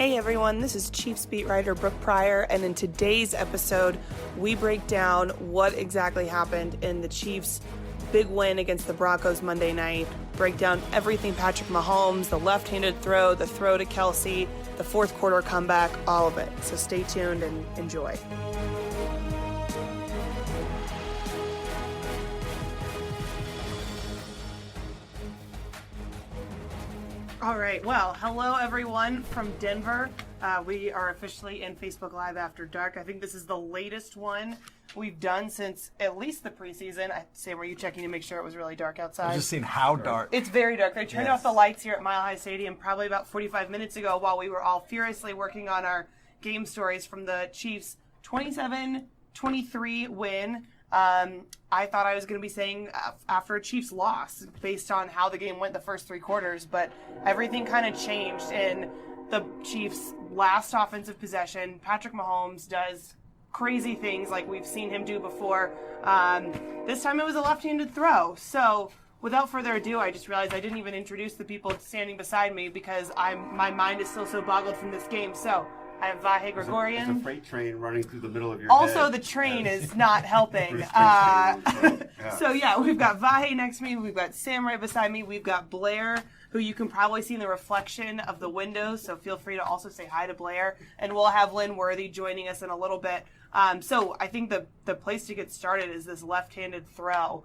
Hey everyone, this is Chiefs beat writer Brooke Pryor, and in today's episode, we break down what exactly happened in the Chiefs' big win against the Broncos Monday night, break down everything Patrick Mahomes, the left-handed throw, the throw to Kelsey, the fourth quarter comeback, all of it. So stay tuned and enjoy. All right, well, hello everyone from Denver. We are officially in Facebook Live After Dark. I think this is the latest one we've done since at least the preseason. Sam, were you checking to make sure it was really dark outside? I've just seen how dark. It's very dark. They turned off the lights here at Mile High Stadium probably about 45 minutes ago while we were all furiously working on our game stories from the Chiefs' 27-23 win. I thought I was going to be saying after a Chiefs loss based on how the game went the first three quarters, but everything kind of changed in the Chiefs' last offensive possession. Patrick Mahomes does crazy things like we've seen him do before. This time it was a left-handed throw. So without further ado, I just realized I didn't even introduce the people standing beside me because my mind is still so boggled from this game. So I have Vahe, Gregorian. There's a freight train running through the middle of your Also, head. the train is not helping. So, we've got Vahe next to me. We've got Sam right beside me. We've got Blair, who you can probably see in the reflection of the windows. So feel free to also say hi to Blair. And we'll have Lynn Worthy joining us in a little bit. So I think the place to get started is this left-handed throw.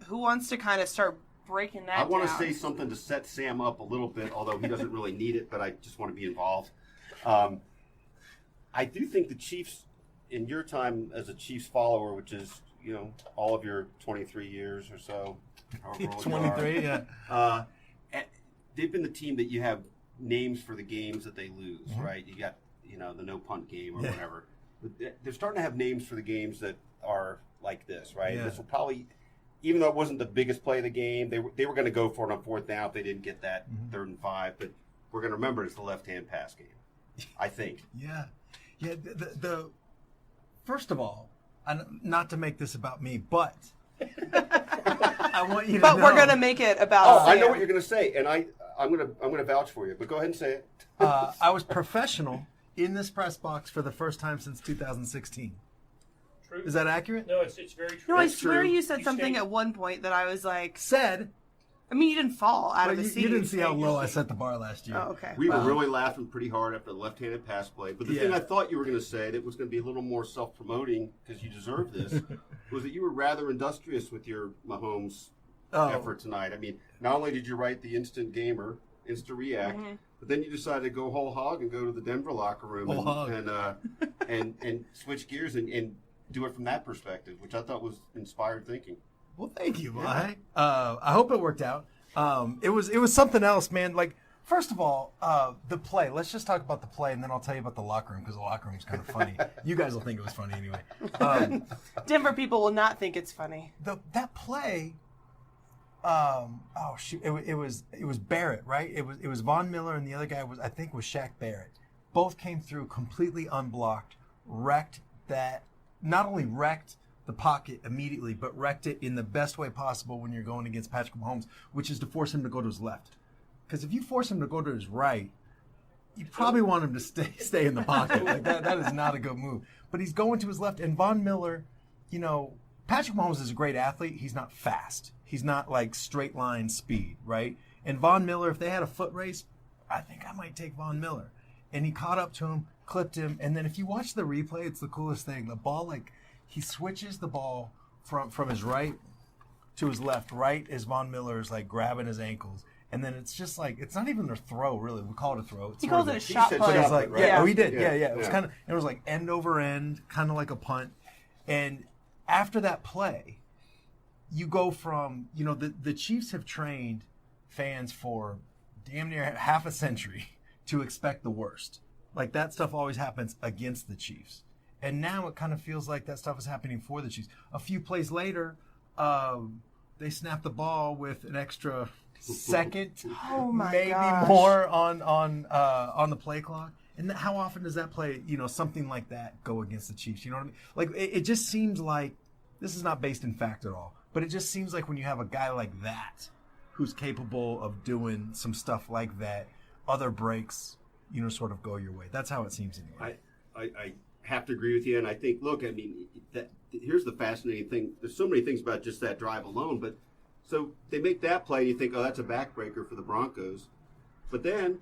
Who wants to kind of start breaking that down? I want to say something to set Sam up a little bit, although he doesn't really need it, but I just want to be involved. I do think the Chiefs, in your time as a Chiefs follower, which is, all of your 23 years or so. 23, yeah. They've been the team that you have names for the games that they lose, right? You got, the no punt game or whatever. But they're starting to have names for the games that are like this, right? Yeah. This will probably, even though it wasn't the biggest play of the game, they were going to go for it on fourth down if they didn't get that 3rd and 5. But we're going to remember it's the left-hand pass game, I think. Yeah. The first of all, not to make this about me, but I want you to know. But we're going to make it about Sam. I know what you're going to say, and I'm going to vouch for you. But go ahead and say it. I was professional in this press box for the first time since 2016. True. Is that accurate? No, it's very true. No, I That's swear true. you said something at one point that I was like, Said. I mean, you didn't fall out of the seat. You didn't see how low I set the bar last year. Oh, okay. We were really laughing pretty hard after the left-handed pass play. But the thing Yeah. I thought you were going to say that was going to be a little more self-promoting because you deserve this was that you were rather industrious with your Mahomes effort tonight. I mean, not only did you write the instant gamer, instant react, but then you decided to go whole hog and go to the Denver locker room and switch gears and do it from that perspective, which I thought was inspired thinking. Well, thank you, Vahe. I hope it worked out. It was something else, man. Like, first of all, the play. Let's just talk about the play, and then I'll tell you about the locker room because the locker room's kind of funny. You guys will think it was funny anyway. Denver people will not think it's funny. That play. It was Barrett, right? It was Von Miller, and the other guy was Shaq Barrett. Both came through completely unblocked, not only wrecked the pocket immediately, but wrecked it in the best way possible when you're going against Patrick Mahomes, which is to force him to go to his left. Because if you force him to go to his right, you probably want him to stay in the pocket. Like that is not a good move. But he's going to his left, and Von Miller, Patrick Mahomes is a great athlete. He's not fast. He's not like straight line speed, right? And Von Miller, if they had a foot race, I think I might take Von Miller. And he caught up to him, clipped him, and then if you watch the replay, it's the coolest thing. The ball, he switches the ball from his right to his left, right as Von Miller is grabbing his ankles. And then it's just it's not even a throw, really. We call it a throw. He calls it a shot said play. shot But play, right? Oh, he did. Yeah. It was Yeah. it was like end over end, kind of like a punt. And after that play, you go from, the Chiefs have trained fans for damn near half a century to expect the worst. Like, that stuff always happens against the Chiefs. And now it kind of feels like that stuff is happening for the Chiefs. A few plays later, they snap the ball with an extra second, Oh my maybe gosh. more on the play clock. And how often does that play, something like that go against the Chiefs? You know what I mean? Like, it just seems like, this is not based in fact at all, but it just seems like when you have a guy like that who's capable of doing some stuff like that, other breaks sort of go your way. That's how it seems anyway. I have to agree with you, and I think, look, I mean, here's the fascinating thing. There's so many things about just that drive alone, but so they make that play, and you think, oh, that's a backbreaker for the Broncos. But then,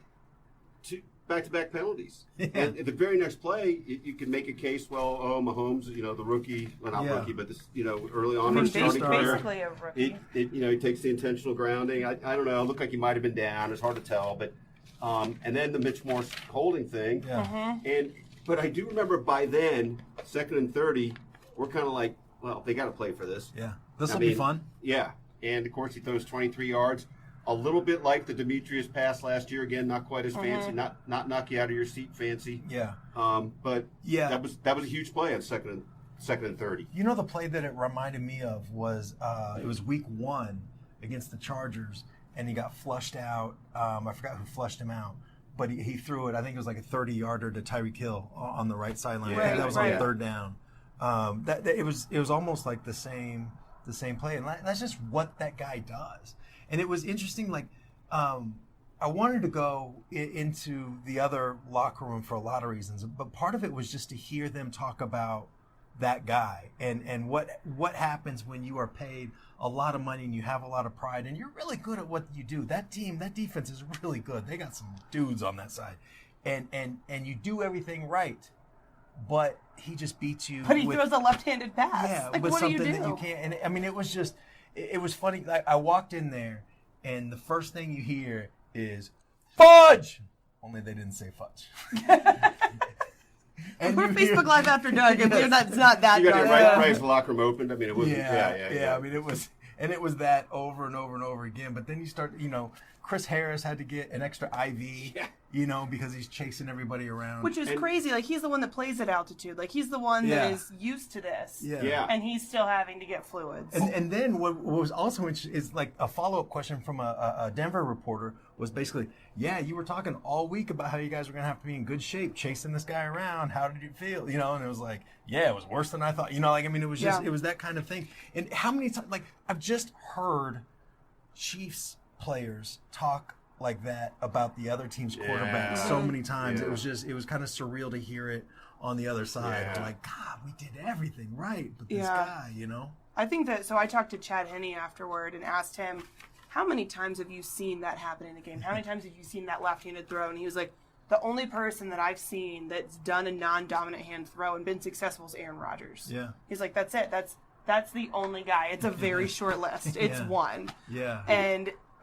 two back-to-back penalties. Yeah. And at the very next play, you can make a case, well, Mahomes, the rookie, well, not rookie, but this, early on, starting career, basically a rookie. he takes the intentional grounding. I don't know. It looked like he might have been down. It's hard to tell, but and then the Mitch Morse holding thing. Yeah. But I do remember by then, 2nd and 30, we're kind of like, well, they got to play for this. Yeah. This will be fun. Yeah. And, of course, he throws 23 yards. A little bit like the Demetrius pass last year. Again, not quite as fancy, not knock you out of your seat fancy. Yeah. But that was a huge play on second and 30. The play that it reminded me of was it was week 1 against the Chargers, and he got flushed out. I forgot who flushed him out, but he threw it. I think it was like a 30-yarder to Tyreek Hill on the right sideline. Yeah. I think that was on 3rd down. It was almost like the same play, and that's just what that guy does. And it was interesting, like, I wanted to go into the other locker room for a lot of reasons, but part of it was just to hear them talk about that guy and what happens when you are paid a lot of money and you have a lot of pride and you're really good at what you do. That defense is really good. They got some dudes on that side. And you do everything right, but he just beats you. But he throws a left-handed pass. Yeah, like, with what something do you do? that you can't. And I mean, it was just, it was funny. Like, I walked in there, and the first thing you hear is fudge. Only they didn't say fudge. And we're Facebook Live after dark, and it's not that You got dark. your right locker room opened. I mean, it wasn't. Yeah. I mean, it was that over and over and over again. But then you start, Chris Harris had to get an extra IV, because he's chasing everybody around. Which is crazy. Like, he's the one that plays at altitude. Like, he's the one that is used to this. Yeah. And he's still having to get fluids. And then what was also interesting is, like, a follow-up question from a Denver reporter was basically, you were talking all week about how you guys were going to have to be in good shape chasing this guy around. How did you feel? And it was like, it was worse than I thought. It was just, it was that kind of thing. And how many times, like, I've just heard Chiefs players talk like that about the other team's quarterbacks so many times. It was kind of surreal to hear it on the other side. Like, God, we did everything right, but this guy, I think that, so I talked to Chad Henne afterward and asked him, how many times have you seen that happen in a game? How many times have you seen that left-handed throw? And he was like, the only person that I've seen that's done a non-dominant hand throw and been successful is Aaron Rodgers. Yeah. He's like, that's it. That's the only guy. It's a very short list. It's one. Yeah.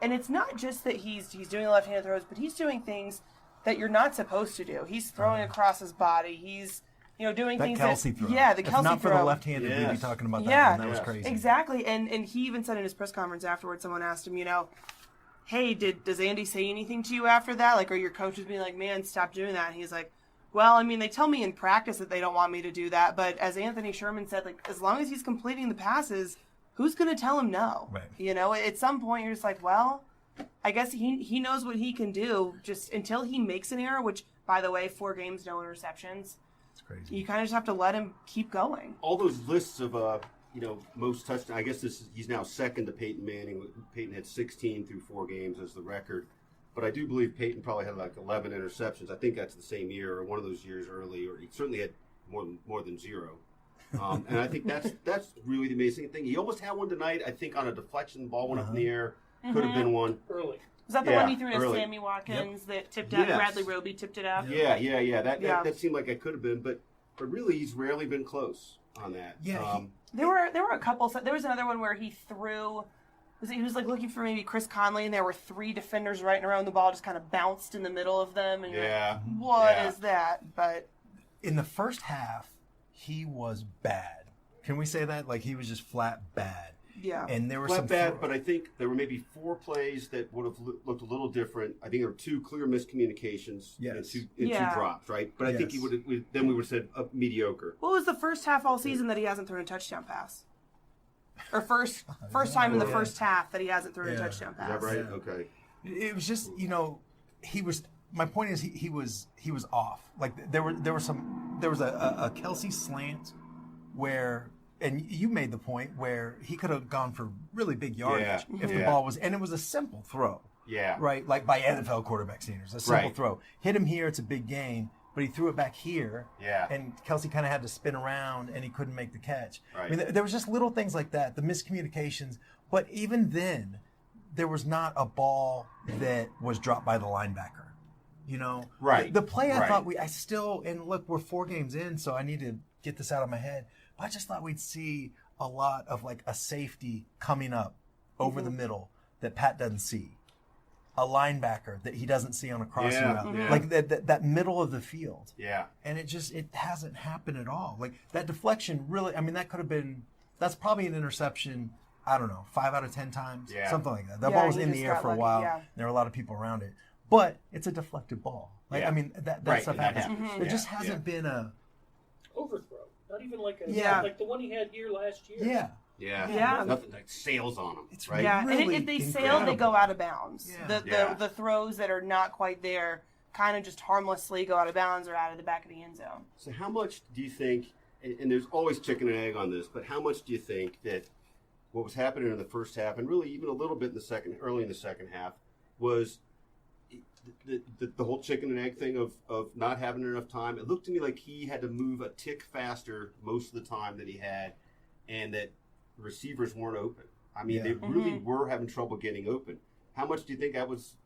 And it's not just that he's doing the left-handed throws, but he's doing things that you're not supposed to do. He's throwing across his body. He's doing that things Kelsey that throw. the Kelsey if not throw. for the left-handed, we'd be talking about that one. That was crazy. Exactly. And he even said in his press conference afterwards, someone asked him, hey, does Andy say anything to you after that? Like, are your coaches being like, man, stop doing that? And he's like, well, I mean, they tell me in practice that they don't want me to do that, but as Anthony Sherman said, like, as long as he's completing the passes, who's going to tell him no? Right. At some point you're just like, well, I guess he knows what he can do just until he makes an error, which, by the way, 4 games, no interceptions. It's crazy. You kind of just have to let him keep going. All those lists of, most touchdowns, I guess he's now second to Peyton Manning. Peyton had 16 through 4 games as the record. But I do believe Peyton probably had like 11 interceptions. I think that's the same year or one of those years early, or he certainly had more than 0. And I think that's really the amazing thing. He almost had one tonight, I think, on a deflection. Ball went up in the air. Could have been one. Early. Was that the one he threw to Sammy Watkins that tipped out? Yes. Bradley Roby tipped it out? Yeah. That seemed like it could have been, but really he's rarely been close on that. Yeah. There were a couple. There was another one where he threw. He was like looking for maybe Chris Conley, and there were 3 defenders right around the ball, just kind of bounced in the middle of them. And what is that? But in the first half, he was bad. Can we say that? Like, he was just flat bad. Yeah. And there were Flat some bad, but I think there were maybe 4 plays that would have looked a little different. I think there were 2 clear miscommunications and 2 drops, right? But I think he would have said mediocre. What was the first half all season that he hasn't thrown a touchdown pass? Or first time in the first half that he hasn't thrown a touchdown pass. Is that right? Okay. It was just, he was. My point is he was off. Like, there was a Kelsey slant where. And you made the point where he could have gone for really big yardage if the ball was, and it was a simple throw. Yeah. Right? Like by NFL quarterback standards. A simple Right. throw. Hit him here, it's a big gain, but he threw it back here. Yeah. And Kelsey kind of had to spin around and he couldn't make the catch. Right. I mean, there was just little things like that, the miscommunications. But even then, there was not a ball that was dropped by the linebacker. You know? Right. The play I Right. thought and look, we're 4 games in, so I need to get this out of my head. But I just thought we'd see a lot of like a safety coming up over the middle that Pat doesn't see. A linebacker that he doesn't see on a crossing route. Yeah. Like that middle of the field. Yeah. And it hasn't happened at all. Like that deflection really, I mean, that's probably an interception, I don't know, 5 out of 10 times, Yeah. something like that. That Yeah, ball was he in just the air got for a lucky, while. yeah. There were a lot of people around it. But it's a deflected ball. Like, Yeah. I mean, that Right, stuff and that happens. happens. There Yeah, just hasn't yeah. been a, Overthrow. Not even like Yeah. the one he had here last year. yeah. Yeah. Yeah. Nothing like sails on them. It's right. Yeah, and Really if they sail, incredible. they go out of bounds. Yeah. The throws that are not quite there kind of just harmlessly go out of bounds or out of the back of the end zone. So how much do you think, and there's always chicken and egg on this, but how much do you think that what was happening in the first half, and really even a little bit early in the second half, was the whole chicken and egg thing of not having enough time? It looked to me like he had to move a tick faster most of the time that he had, and that receivers weren't open. I mean, Yeah. they really were having trouble getting open. How much do you think that was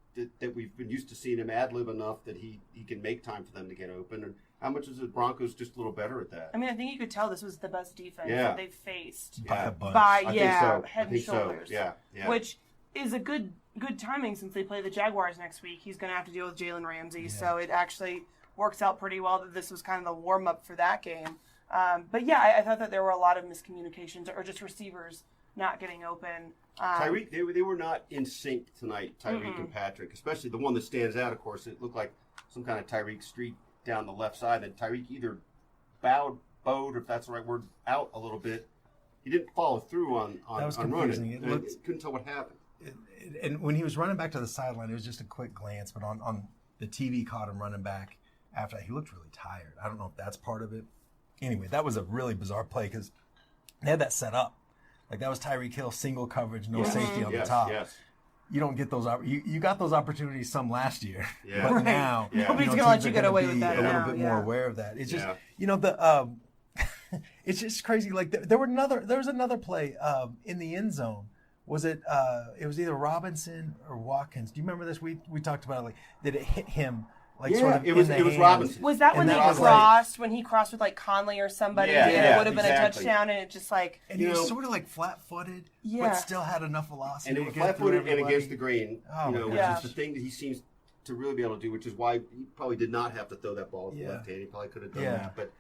that we've been used to seeing him ad-lib enough that he can make time for them to get open? And how much is the Broncos just a little better at that? I mean, I think you could tell this was the best defense Yeah. that they've faced By a bunch. by I think so. head I think and shoulders. So. Yeah, yeah. Which is a good timing since they play the Jaguars next week. He's going to have to deal with Jalen Ramsey, so it actually works out pretty well that this was kind of the warm up for that game. But yeah, I thought that there were a lot of miscommunications or just receivers not getting open. Tyreek, they were not in sync tonight, Tyreek and Patrick, especially the one that stands out, of course. It looked like some kind of Tyreek streak down the left side that Tyreek either bowed, if that's the right word, out a little bit. He didn't follow through on That was on confusing. running. It looked- Couldn't tell what happened. And when he was running back to the sideline, it was just a quick glance, but on the TV caught him running back after that. He looked really tired. I don't know if that's part of it. Anyway, that was a really bizarre play because they had that set up. Like that was Tyreek Hill, single coverage, no safety on the top. Yes. You don't get those. You got those opportunities some last year, Yeah. but Right. now Yeah. Nobody's teams gonna let are you get gonna away be with that a little now, bit yeah. more aware of that. It's just Yeah. it's just crazy. Like there was another play in the end zone. Was it? It was either Robinson or Watkins. Do you remember this? We talked about it, like that it hit him like sort of it was in the hands. Robinson. Was that And when that they was crossed, when he crossed with like Conley or somebody, Yeah, and yeah, it would have been exactly. a touchdown, and it just like, And he was You know- sort of like flat-footed, Yeah. but still had enough velocity. And it to was get through flat-footed and everybody. against the grain, Oh, my which gosh. is the thing that he seems to really be able to do, which is why he probably did not have to throw that ball with the Yeah. left hand. He probably could have done Yeah. that. But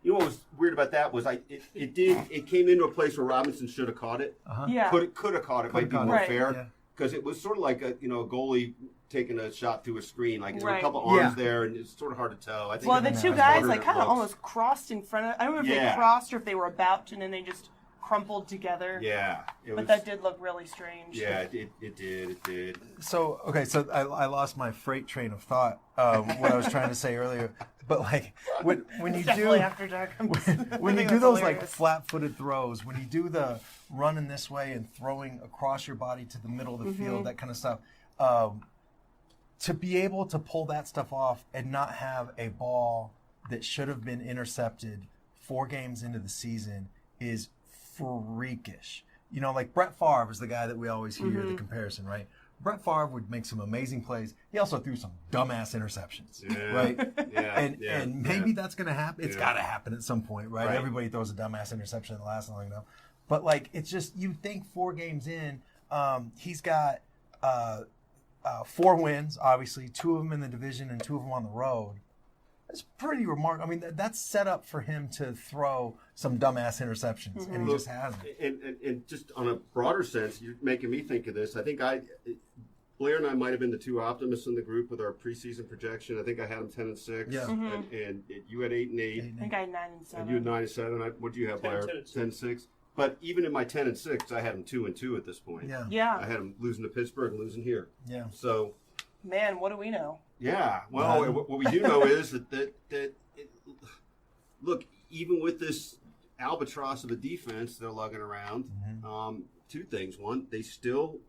you know what was weird about that was it came into a place where Robinson should have caught it. yeah. Could have caught it. Might be caught it. more Right. fair Yeah. because it was sort of like a goalie taking a shot through a screen. Like there were a Right. couple arms Yeah. there, and it's sort of hard to tell. I think Well, it the was two harder guys than like it kind of looks. almost crossed in front of. I don't know if they Yeah. crossed or if they were about to, and then they just crumpled together. Yeah, it But was. that did look really strange. Yeah, it did. So I lost my freight train of thought. What I was trying to say earlier, but like when you do Definitely after dark. when you do those like flat-footed throws, when you do the running this way and throwing across your body to the middle of the field, that kind of stuff, to be able to pull that stuff off and not have a ball that should have been intercepted 4 games into the season is freakish. You know, like Brett Favre is the guy that we always hear the comparison, right? Brett Favre would make some amazing plays. He also threw some dumbass interceptions, Yeah. right? Yeah, and maybe that's going to happen. It's Yeah. got to happen at some point, right? Right. Everybody throws a dumbass interception that lasts long enough. But, like, it's just, you think 4 games in, he's got 4 wins, obviously, 2 of them in the division and 2 of them on the road. That's pretty remarkable. I mean, that's set up for him to throw some dumbass interceptions, and he just hasn't. And just on a broader sense, you're making me think of this. I think Blair and I might have been the 2 optimists in the group with our preseason projection. I think I had them 10-6, Yeah. and you had 8-8, I think I had 9 and 7. and you had 9-7. What do you have, 10, Blair? 10-6. 10-6. But even in my 10-6, I had them 2-2 at this point. Yeah. I Yeah. had them losing to Pittsburgh and losing here. Yeah. So. Man, what do we know? Yeah, well, None. what we do know is look, even with this albatross of a defense they're lugging around, 2 things. One, they still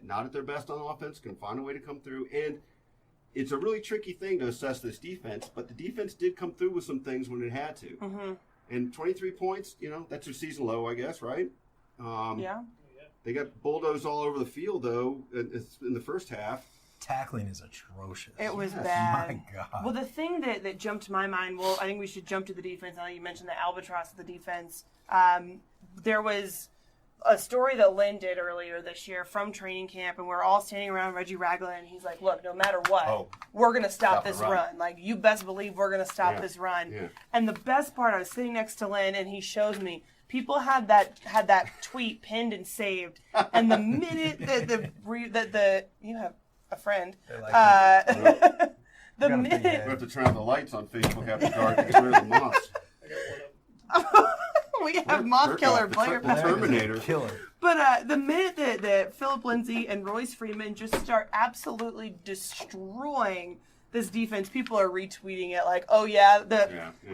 not at their best on offense, can find a way to come through. And it's a really tricky thing to assess this defense, but the defense did come through with some things when it had to. Mm-hmm. And 23 points, that's their season low, I guess, right? Yeah. They got bulldozed all over the field, though, in the first half. Tackling is atrocious. It was Yes. bad. My God. Well, the thing that jumped to my mind, I think we should jump to the defense. Now that you mentioned the albatross of the defense. There was a story that Lynn did earlier this year from training camp, and we're all standing around Reggie Ragland, and he's like, look, no matter what, we're going to stop this run. Like, you best believe we're going to stop this run. Yeah. And the best part, I was sitting next to Lynn, and he shows me, people had that tweet pinned and saved, and the minute that you have a friend, the minute... We have to turn on the lights on Facebook after dark to clear the moths. We have Moth Killer, Blair. The Terminator. Killer. But the minute that Philip Lindsay and Royce Freeman just start absolutely destroying this defense, people are retweeting it like, oh yeah,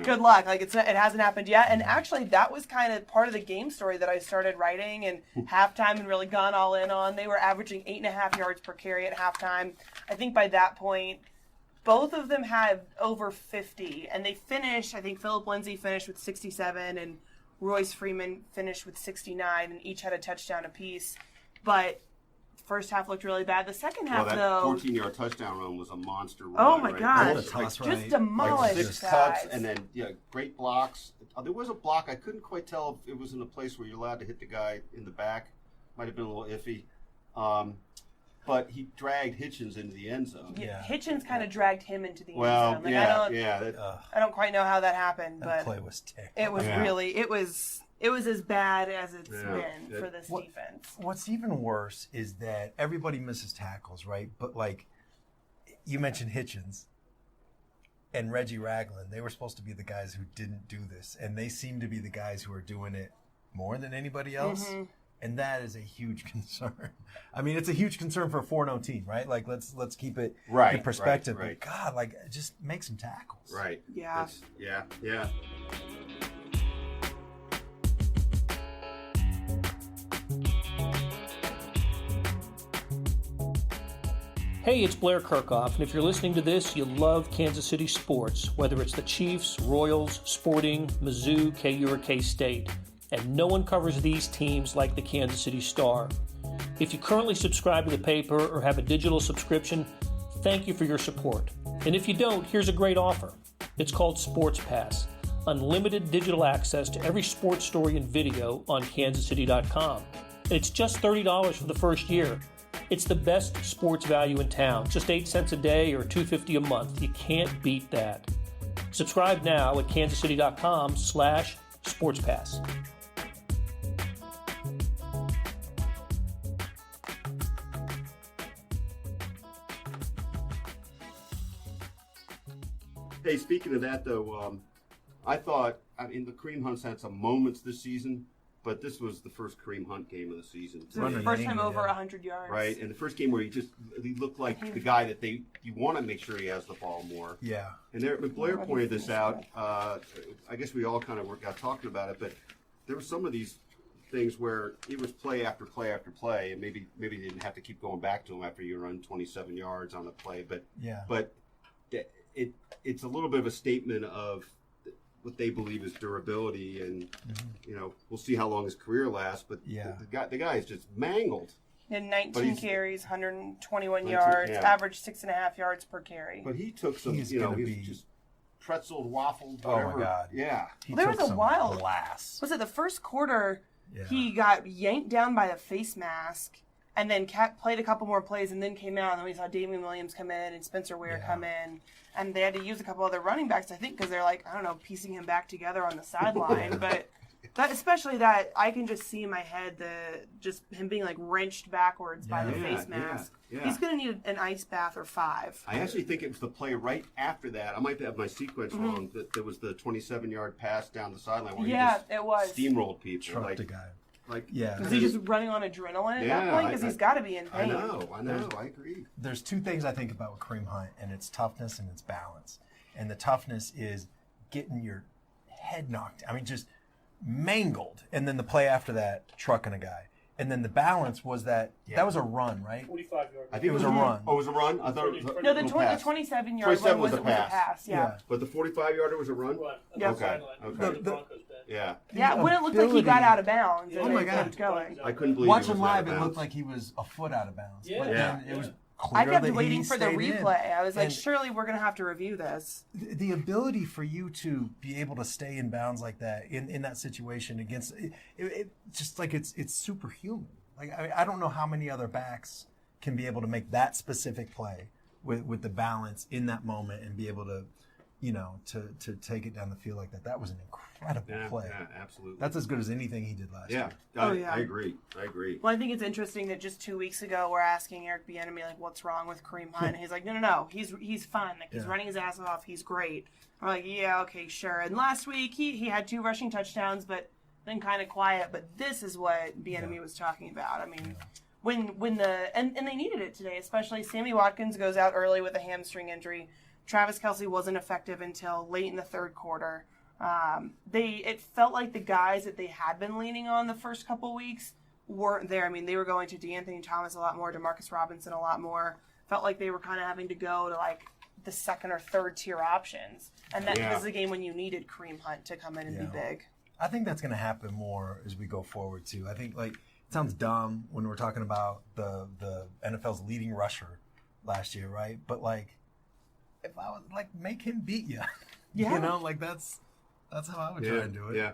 good luck. Like it hasn't happened yet. And actually that was kind of part of the game story that I started writing and halftime and really gone all in on. They were averaging 8.5 yards per carry at halftime. I think by that point, both of them had over 50, and they finished, I think Philip Lindsay finished with 67 and Royce Freeman finished with 69, and each had a touchdown apiece. But the first half looked really bad. The second half, that though... 14-yard touchdown run was a monster run. Oh, my right? gosh. Just demolished like 6 cuts, and then, great blocks. There was a block. I couldn't quite tell if it was in a place where you're allowed to hit the guy in the back. Might have been a little iffy. But he dragged Hitchens into the end zone. Yeah, Hitchens kind of dragged him into the end zone. Like, I don't quite know how that happened, that but play was terrible. It was really it was as bad as it's been for this defense. What's even worse is that everybody misses tackles, right? But like you mentioned Hitchens and Reggie Ragland, they were supposed to be the guys who didn't do this, and they seem to be the guys who are doing it more than anybody else. Mm-hmm. And that is a huge concern. I mean, it's a huge concern for a 4-0 team, right? Like, let's keep it in perspective. Right. But God, like, just make some tackles. Right. Yeah. Yeah. Hey, it's Blair Kerkhoff, and if you're listening to this, you love Kansas City sports, whether it's the Chiefs, Royals, Sporting, Mizzou, KU, or K-State. And no one covers these teams like the Kansas City Star. If you currently subscribe to the paper or have a digital subscription, thank you for your support. And if you don't, here's a great offer. It's called Sports Pass, unlimited digital access to every sports story and video on kansascity.com. And it's just $30 for the first year. It's the best sports value in town, just 8 cents a day or $2.50 a month. You can't beat that. Subscribe now at kansascity.com/sportspass. Hey, speaking of that, though, I thought, the Kareem Hunt's had some moments this season, but this was the first Kareem Hunt game of the season. So the first time over 100 yards. Right, and the first game where he looked like the guy that you want to make sure he has the ball more. Yeah. And Blair pointed this out. I guess we all kind of got talking about it, but there were some of these things where it was play after play after play, and maybe they didn't have to keep going back to him after you run 27 yards on a play, but it's a little bit of a statement of what they believe is durability, and we'll see how long his career lasts. But the guy is just mangled. He had 19 carries, 121 yards, averaged 6.5 yards per carry. But he took some, he's just pretzeled, waffled, whatever. Oh my God! Yeah, there was a wild glass. Was it the first quarter? Yeah. He got yanked down by the face mask, and then played a couple more plays, and then came out. And then we saw Damian Williams come in and Spencer Ware come in. And they had to use a couple other running backs, I think, because they're piecing him back together on the sideline. But especially that, I can just see in my head just him being wrenched backwards by the face mask. Yeah. He's going to need an ice bath or 5. I actually think it was the play right after that. I might have my sequence wrong. That there was the 27-yard pass down the sideline where he just steamrolled people. Trucked a guy. Is he just running on adrenaline at that point? Because he's got to be in pain. I know. I agree. There's 2 things I think about with Kareem Hunt, and it's toughness and it's balance. And the toughness is getting your head knocked. I mean, just mangled. And then the play after that, trucking a guy. And then the balance was that was a run, right? 45 yards. I think It was a run. Oh, it was a run? I thought it was No, a the little pass. 27-yard 27 run was was a a pass. pass. Yeah. But the 45-yarder was a run? Yeah. Okay. Okay. Yeah. Yeah, when it looked like he got out of bounds. Oh and my it God. kept going. I couldn't believe Watching it was out live, of it bounds. looked like he was a foot out of bounds. Yeah. But Yeah. then it was I clear kept that he waiting for the stayed in. replay. I was like, And surely we're going to have to review this. the ability for you to be able to stay in bounds like that in that situation against it just like it's superhuman. Like I don't know how many other backs can be able to make that specific play with the balance in that moment and be able to, to take it down the field like that. That was an incredible play. Yeah, absolutely. That's as good as anything he did last year. Yeah. I agree. Well, I think it's interesting that just 2 weeks ago we're asking Eric Bieniemy like, what's wrong with Kareem Hunt? And he's like, no, he's fun. Like he's running his ass off. He's great. I'm like, yeah, okay, sure. And last week he had 2 rushing touchdowns, but then kind of quiet. But this is what Bieniemy was talking about. I mean, when and they needed it today, especially Sammy Watkins goes out early with a hamstring injury. Travis Kelce wasn't effective until late in the third quarter. It felt like the guys that they had been leaning on the first couple weeks weren't there. I mean, they were going to DeAnthony Thomas a lot more, Demarcus Robinson a lot more. Felt like they were kind of having to go to like the second or third tier options. And that was the game when you needed Kareem Hunt to come in and be big. I think that's going to happen more as we go forward too. I think like it sounds dumb when we're talking about the NFL's leading rusher last year, right? But like if I was like make him beat you, like that's how I would try and do it. Yeah.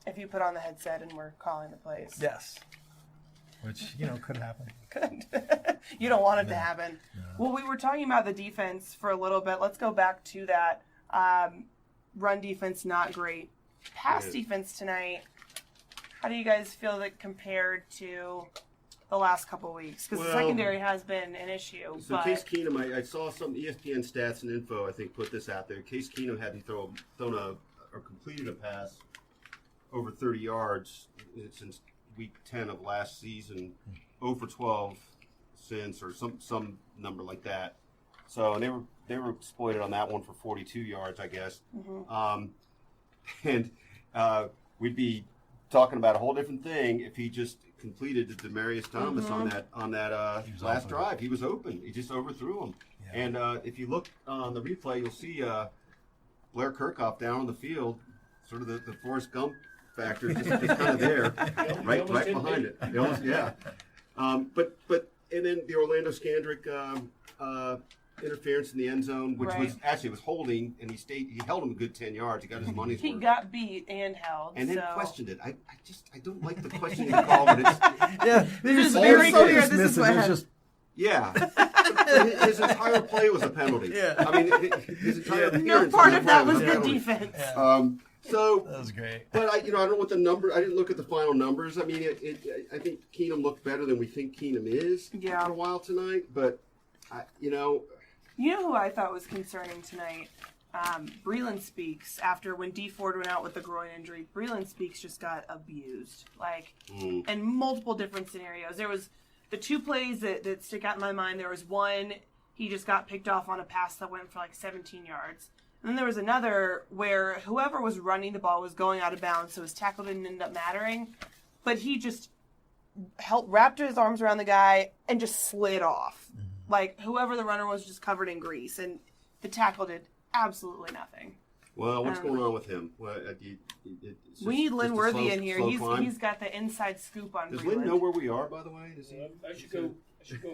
If you put on the headset and we're calling the plays. Yes. Which, could happen. Could. You don't want it to happen. No. Well, we were talking about the defense for a little bit. Let's go back to that. Run defense, not great. Pass defense tonight, how do you guys feel that compared to the last couple of weeks? Because the secondary has been an issue. So Case Keenum, I saw some ESPN stats and info, I think, put this out there. Case Keenum hadn't thrown or completed a pass over 30 yards since week 10 of last season, 0 for 12 since, or some number like that. So and they were exploited on that one for 42 yards, I guess. Mm-hmm. And we'd be talking about a whole different thing if he just completed the Demaryius Thomas on that last drive. He was open. He just overthrew him. Yeah. And if you look on the replay, you'll see Blair Kerkhoff down on the field, sort of the Forrest Gump factor, just kind of there, right behind it. But and then the Orlando Scandrick interference in the end zone, which was holding, and he held him a good 10 yards. He got his money's worth. He got beat and held. And then questioned it. I don't like the questioning call, but it's it's very clear this is what happened. His entire play was a penalty. Yeah. I mean, his entire appearance. No part of that was the defense. Yeah. So that was great. But I don't know what the number. I didn't look at the final numbers. I mean, I think Keenum looked better than we think Keenum is for a while tonight. But You know who I thought was concerning tonight? Breeland Speaks. After when D Ford went out with the groin injury, Breeland Speaks just got abused, in multiple different scenarios. There was the 2 plays that stick out in my mind. There was one, he just got picked off on a pass that went for 17 yards. And then there was another where whoever was running the ball was going out of bounds, so his tackle didn't end up mattering. But he just wrapped his arms around the guy and just slid off. Whoever the runner was just covered in grease, and the tackle did absolutely nothing. Well, what's going on with him? We need Lynn Worthy in here. He's got the inside scoop on. Does Lynn know where we are, by the way? Does he? I should go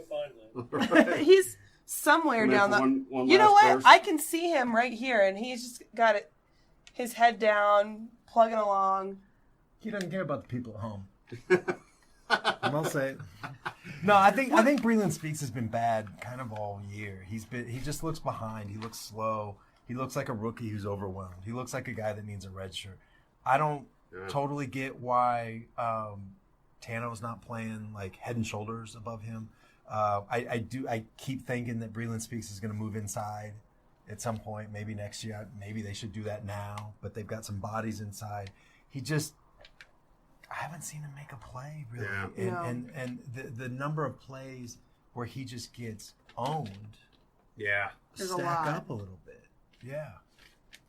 find Lynn. Right. He's somewhere down the. You know what? Verse. I can see him right here, and he's just got his head down, plugging along. He doesn't care about the people at home. I'll say it. No, I think Breeland Speaks has been bad kind of all year. He just looks behind. He looks slow. He looks like a rookie who's overwhelmed. He looks like a guy that needs a red shirt. I don't totally get why Tano's not playing head and shoulders above him. I keep thinking that Breeland Speaks is going to move inside at some point, maybe next year. Maybe they should do that now, but they've got some bodies inside. I haven't seen him make a play really, and the number of plays where he just gets owned, stack up a little bit. Yeah,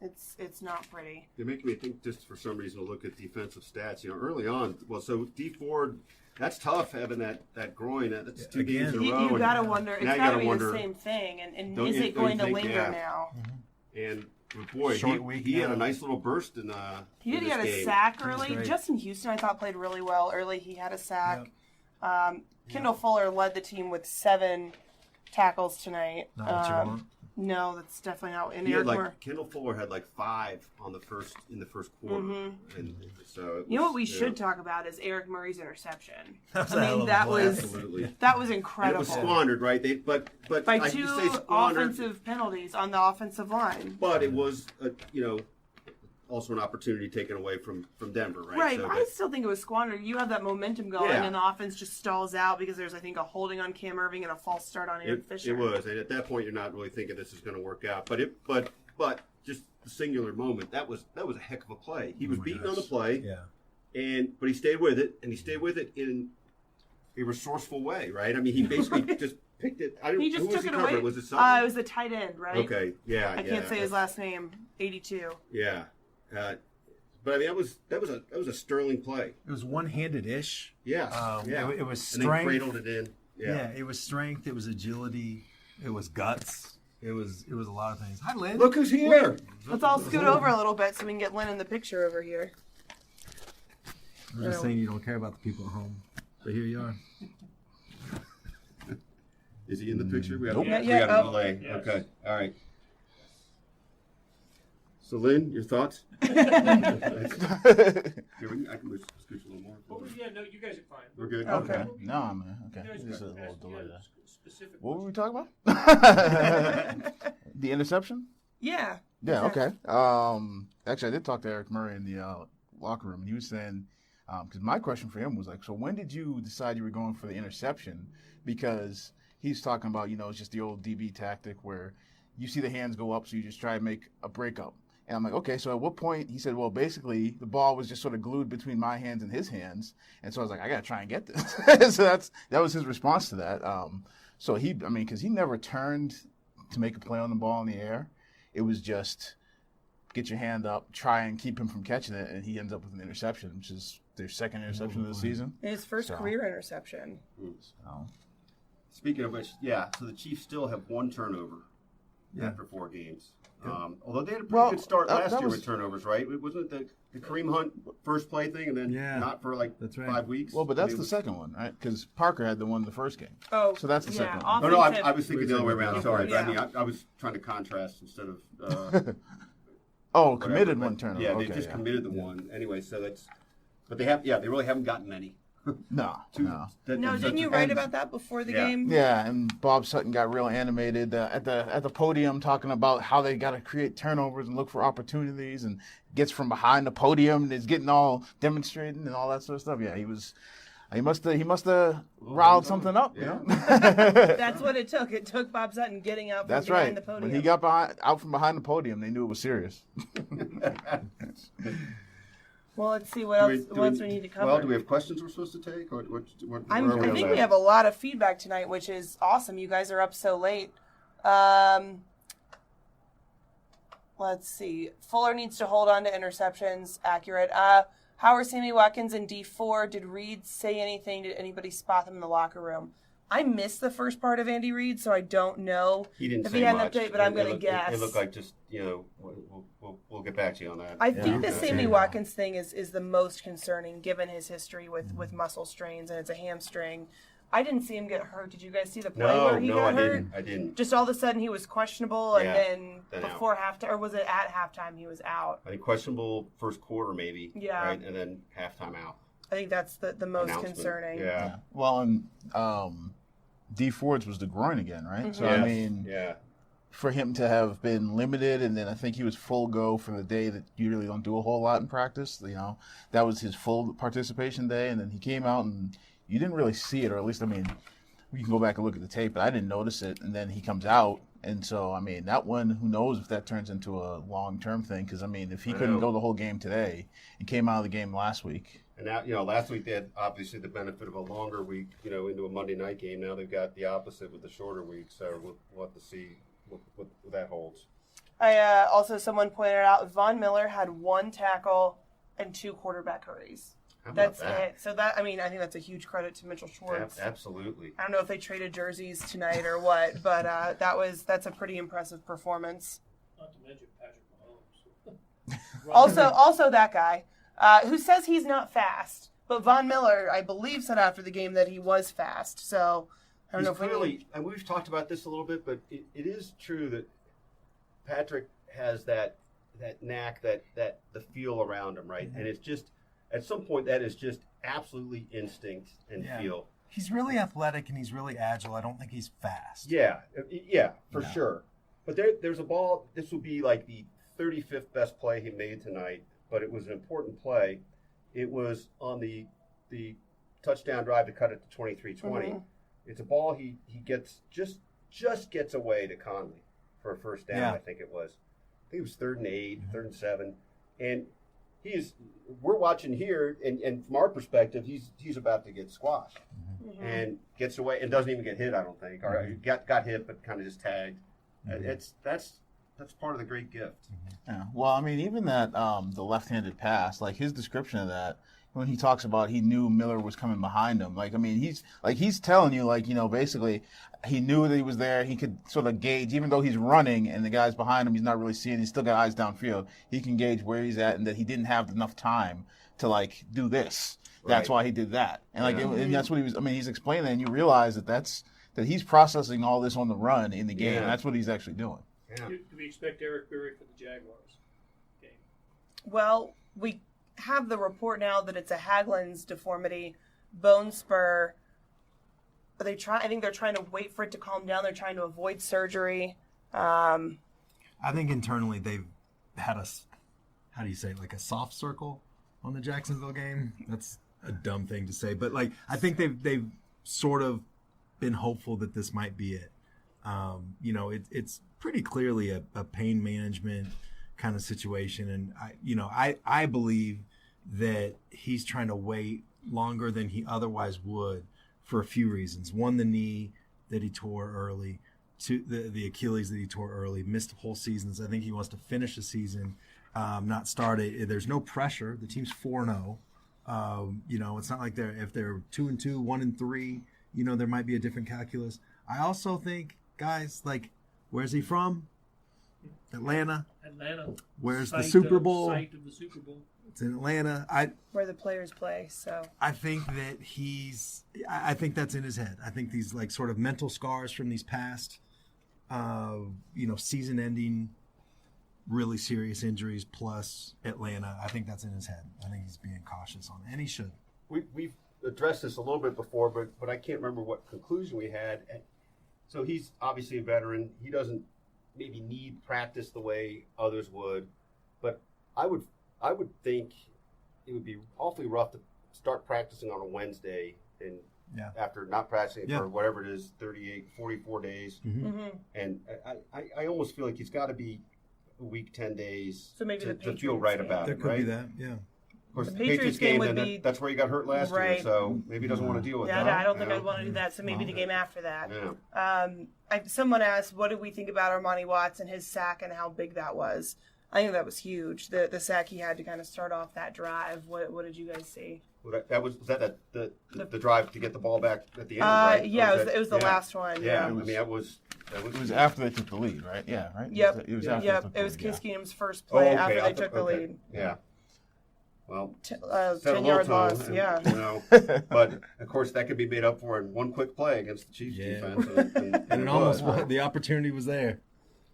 It's not pretty. They're making me think, just for some reason, to look at defensive stats. Early on, so D Ford, that's tough having that groin. That's 2 games in a row. You gotta wonder. It's gotta be the same thing. And is it going to linger now? And boy, he had a nice little burst in he had a sack early. Justin Houston, I thought, played really well early. He had a sack. Yep. Kendall Fuller led the team with 7 tackles tonight. Not what you want. No, that's definitely not. And Kendall Fuller had 5 in the first quarter. Mm-hmm. And so what we should talk about is Eric Murray's interception. That was incredible. And it was squandered, right? But by 2 offensive penalties on the offensive line. But it was also an opportunity taken away from Denver, right? Right, but I still think it was squandered. You have that momentum going, and the offense just stalls out because there's, I think, a holding on Cam Irving and a false start on Aaron Fisher. It was, and at that point, you're not really thinking this is going to work out. But just the singular moment, that was a heck of a play. He was beaten on the play, but he stayed with it, and he stayed with it in a resourceful way, right? I mean, he basically just picked it. He just took it away. Was it something? It was the tight end, right? Okay, yeah. I can't say his last name. 82. Yeah. But I mean, that was a sterling play. It was one-handed-ish. Yeah, It was strength. And they cradled it in. Yeah, it was strength. It was agility. It was guts. It was a lot of things. Hi, Lynn. Look who's here. Let's all scoot over a little bit so we can get Lynn in the picture over here. I'm just saying you don't care about the people at home, but here you are. Is he in the picture? We got a delay. Yes. Okay, all right. So, Lynn, your thoughts? Here, I can scoot you a little more. No, you guys are fine. We're good? Okay. No, man. Okay. Just a little delay there. What were we talking about? The interception? Yeah. Yeah, okay. Actually, I did talk to Eric Murray in the locker room, and he was saying, because my question for him was like, so when did you decide you were going for the interception? Because he's talking about, it's just the old DB tactic where you see the hands go up, so you just try to make a breakup. And I'm like, okay, so at what point? He said, well, basically, the ball was just sort of glued between my hands and his hands. And so I was like, I got to try and get this. So that was his response to that. So because he never turned to make a play on the ball in the air. It was just get your hand up, try and keep him from catching it, and he ends up with an interception, which is their second interception of the season. His first career interception. So. Speaking of which, so the Chiefs still have 1 turnover after 4 games. Although they had a pretty good start last year with turnovers, right? Wasn't it the Kareem Hunt first play thing and then not for 5 weeks? Well, but that's the second one, right? Because Parker had the one the first game. Oh, so that's the second one. No, I was thinking the other way around. Sorry, but I mean, I was trying to contrast instead of. Committed one turnover. Yeah, they just committed the one anyway. So that's, but they really haven't gotten many. No. Didn't you write about that before the game? Yeah, and Bob Sutton got real animated at the podium talking about how they got to create turnovers and look for opportunities, and gets from behind the podium and is getting all demonstrating and all that sort of stuff. Yeah, he must have riled something up. Yeah. That's what it took. It took Bob Sutton getting out from behind the podium. When he got out from behind the podium, they knew it was serious. Well, let's see what else we need to cover. Well, do we have questions we're supposed to take? I think we have a lot of feedback tonight, which is awesome. You guys are up so late. Let's see. Fuller needs to hold on to interceptions. Accurate. How are Sammy Watkins in D4? Did Reed say anything? Did anybody spot them in the locker room? I missed the first part of Andy Reid, so I don't know if he had an update, but I'm going to guess. It looked like just, we'll get back to you on that. I think the Sammy Watkins thing is the most concerning, given his history with muscle strains, and it's a hamstring. I didn't see him get hurt. Did you guys see the play where he got hurt? I didn't. Just all of a sudden he was questionable, and then before halftime, or was it at halftime he was out? I think questionable first quarter maybe. Yeah. Right? And then halftime out. I think that's the most concerning. Yeah. Well, and D Ford's was the groin again, right? Mm-hmm. So I mean, for him to have been limited, and then I think he was full go for the day that you really don't do a whole lot in practice. That was his full participation day, and then he came out and you didn't really see it, or at least we can go back and look at the tape, but I didn't notice it. And then he comes out, and so I mean that one, who knows if that turns into a long-term thing? Because I mean, if he couldn't go the whole game today and came out of the game last week. And now, last week they had obviously the benefit of a longer week, into a Monday night game. Now they've got the opposite with the shorter week, so we'll have to see what that holds. Also, someone pointed out Von Miller had 1 tackle and 2 quarterback hurries. How about That's that? it. So I think that's a huge credit to Mitchell Schwartz. Absolutely. I don't know if they traded jerseys tonight or what, but that's a pretty impressive performance. Not to mention Patrick Mahomes. Also that guy who says he's not fast, but Von Miller, I believe, said after the game that he was fast. So I don't know if clearly, and we've talked about this a little bit, but it is true that Patrick has that knack, that the feel around him, right? Mm-hmm. And it's just at some point that is just absolutely instinct and feel. He's really athletic and he's really agile. I don't think he's fast. Yeah, for sure. But there's a ball. This would be like the 35th best play he made tonight, but it was an important play. It was on the touchdown drive to cut it to 23-20. Mm-hmm. It's a ball he gets just gets away to Conley for a first down. I think it was 3rd and 8, 3rd and 7, and we're watching here, and from our perspective, he's about to get squashed, and gets away and doesn't even get hit. I don't think, or got hit, but kind of just tagged. That's part of the great gift. Yeah. Well, I mean, even that the left-handed pass, like his description of that, when he talks about he knew Miller was coming behind him. Like, I mean, he's telling you, like, basically he knew that he was there. He could sort of gauge, even though he's running and the guy's behind him, he's not really seeing. He's still got eyes downfield. He can gauge where he's at and that he didn't have enough time to, like, do this. That's why he did that. And, like, and that's what he was, I mean, he's explaining it, and you realize that he's processing all this on the run in the game. Yeah. And that's what he's actually doing. Yeah. Do we expect Eric Berry for the Jaguars game? Well, we have the report now that it's a Haglund's deformity, bone spur. I think they're trying to wait for it to calm down. They're trying to avoid surgery. I think internally they've had how do you say, like a soft circle on the Jacksonville game. That's a dumb thing to say, but like I think they've sort of been hopeful that this might be it. It's pretty clearly a pain management kind of situation, and I believe that he's trying to wait longer than he otherwise would for a few reasons. One, the knee that he tore early. Two, the Achilles that he tore early, missed whole seasons. I think he wants to finish the season, not start it. There's no pressure. The team's 4-0. It's not like if they're 2-2, 1-3. There might be a different calculus. I also think, guys, like, where's he from? Atlanta. Where's the Super Bowl? Site of the Super Bowl. It's in Atlanta. Where the players play. So I think that I think that's in his head. I think these, like, sort of mental scars from these past, season-ending, really serious injuries plus Atlanta. I think that's in his head. I think he's being cautious on it, and he should. We've addressed this a little bit before, but I can't remember what conclusion we had. So he's obviously a veteran. He doesn't maybe need practice the way others would, but I would think it would be awfully rough to start practicing on a Wednesday and after not practicing for whatever it is, 38, 44 days. Mm-hmm. Mm-hmm. And I almost feel like he's got to be a week, 10 days so maybe to feel right about it. There could be that, yeah. Of course, the Patriots game would be, that's where he got hurt last year, so maybe he doesn't want to deal with that. Yeah, I don't think I'd want to do that, so maybe the game after that. Yeah. Someone asked, what did we think about Armani Watts and his sack and how big that was? I think that was huge. The sack he had to kind of start off that drive. What did you guys see? Well, was that the drive to get the ball back at the end, right? Yeah, it was the last one. Yeah, it was after they took the lead, right? Yeah, right? Yep. It was Case Keenum's first play after they took the lead. Yeah. Well, 10-yard loss, yeah. But, of course, that could be made up for in one quick play against the Chiefs defense. And almost the opportunity was there.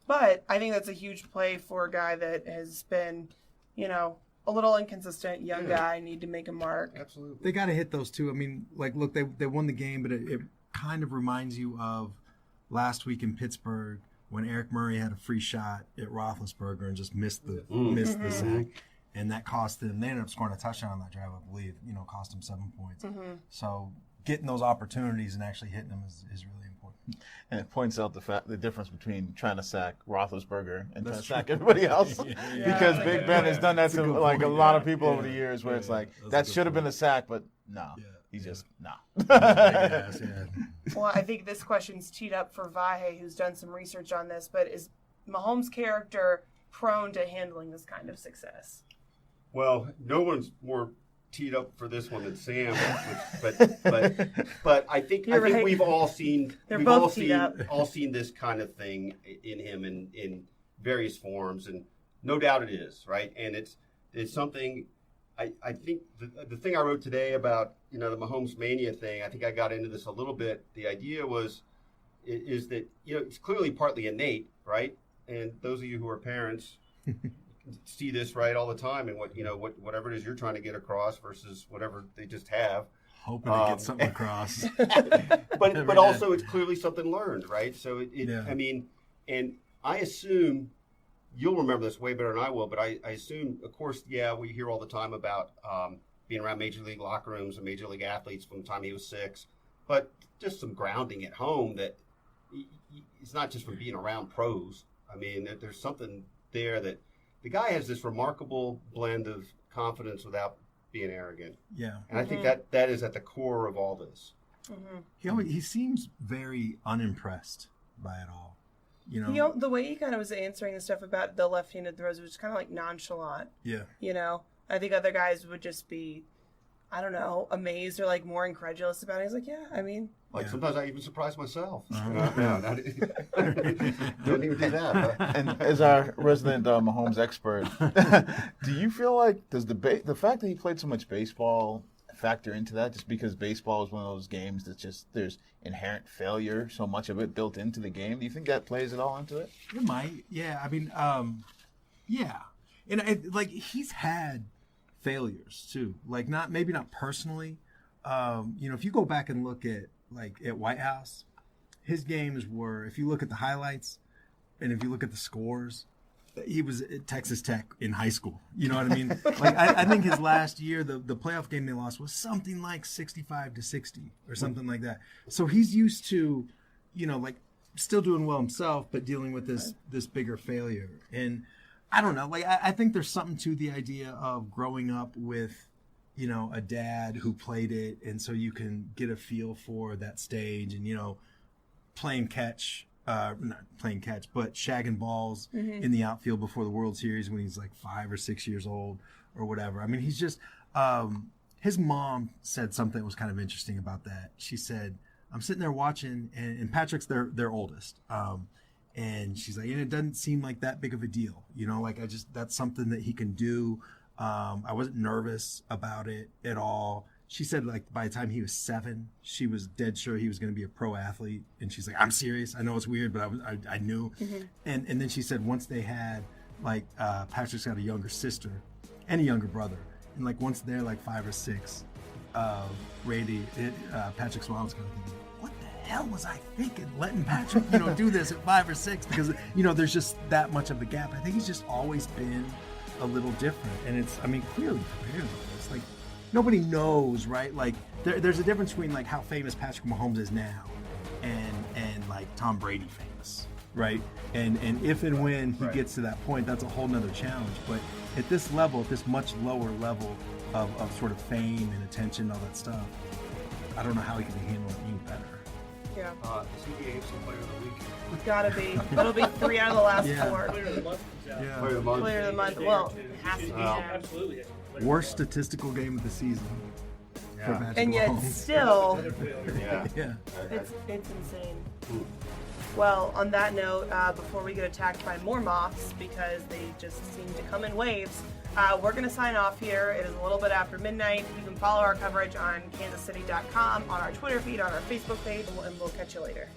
But I think that's a huge play for a guy that has been, a little inconsistent, young guy, need to make a mark. Absolutely. They got to hit those two. I mean, like, look, they won the game, but it kind of reminds you of last week in Pittsburgh when Eric Murray had a free shot at Roethlisberger and just missed the sack. And that cost them. They ended up scoring a touchdown on that drive, I believe. Cost them 7 points. Mm-hmm. So getting those opportunities and actually hitting them is really important. And it points out the difference between trying to sack Roethlisberger and trying to sack everybody else. Because Big Ben has done that to a lot of people over the years, where it's like that should have been a sack, but no, he's just no. Well, I think this question's teed up for Vahe, who's done some research on this. But is Mahomes' character prone to handling this kind of success? Well, no one's more teed up for this one than Sam, but I think right. we've all seen all seen this kind of thing in him in various forms, and no doubt it is, right? And it's something. I think the thing I wrote today about the Mahomes mania thing, I think I got into this a little bit. The idea is that it's clearly partly innate, right? And those of you who are parents see this right all the time, and whatever it is you're trying to get across versus whatever they just have. Hoping to get something across. but also it's clearly something learned, right? So I mean, and I assume you'll remember this way better than I will, but I assume, of course, we hear all the time about being around major league locker rooms and major league athletes from the time he was 6, but just some grounding at home that it's not just from being around pros. I mean, there's something there that the guy has this remarkable blend of confidence without being arrogant. Yeah. And I think that is at the core of all this. Mm-hmm. He seems very unimpressed by it all. The way he kind of was answering the stuff about the left-handed throws was kind of like nonchalant. Yeah. I think other guys would just be, I don't know, amazed or like more incredulous about it. He's like, Sometimes I even surprise myself. Uh-huh. Don't even do that. But. And as our resident Mahomes expert, do you feel like does the fact that he played so much baseball factor into that? Just because baseball is one of those games that there's inherent failure, so much of it built into the game. Do you think that plays at all into it? It might. Yeah. I mean, yeah. And he's had failures too. Like maybe not personally. If you go back and look at White House, his games were, if you look at the highlights and if you look at the scores, he was at Texas Tech in high school. You know what I mean? I think his last year, the playoff game they lost was something like 65-60 or something like that. So he's used to, still doing well himself, but dealing with this bigger failure. And I don't know, I think there's something to the idea of growing up with, a dad who played it, and so you can get a feel for that stage and, playing catch, not playing catch, but shagging balls in the outfield before the World Series when he's like 5 or 6 years old or whatever. I mean, he's just, his mom said something that was kind of interesting about that. She said, I'm sitting there watching, and Patrick's their oldest. And she's like, and it doesn't seem like that big of a deal. That's something that he can do. I wasn't nervous about it at all. She said, by the time he was 7, she was dead sure he was going to be a pro athlete. And she's like, I'm serious. I know it's weird, but I knew. Mm-hmm. And then she said once they had, Patrick's got a younger sister and a younger brother. And, once they're, 5 or 6, Patrick's mom was kind of thinking, what the hell was I thinking? Letting Patrick, do this at 5 or 6? Because, there's just that much of a gap. I think he's just always been a little different, and clearly prepared. It's nobody knows, right? There's a difference between how famous Patrick Mahomes is now and Tom Brady famous, right? And if and when he gets to that point, that's a whole nother challenge. But at this level, at this much lower level of sort of fame and attention, all that stuff, I don't know how he can handle it any better. Yeah. Is he the AFC Player of the Week? Gotta be. It'll be 3 out of the last 4. Player of the month. Yeah. Player of the month. Player of the month. Well, it has to be. Absolutely. Worst statistical game of the season. For Patrick And yet Mahomes. still, Yeah. it's insane. Well, on that note, before we get attacked by more moths, because they just seem to come in waves, we're going to sign off here. It is a little bit after midnight. You can follow our coverage on kansascity.com, on our Twitter feed, on our Facebook page, and we'll catch you later.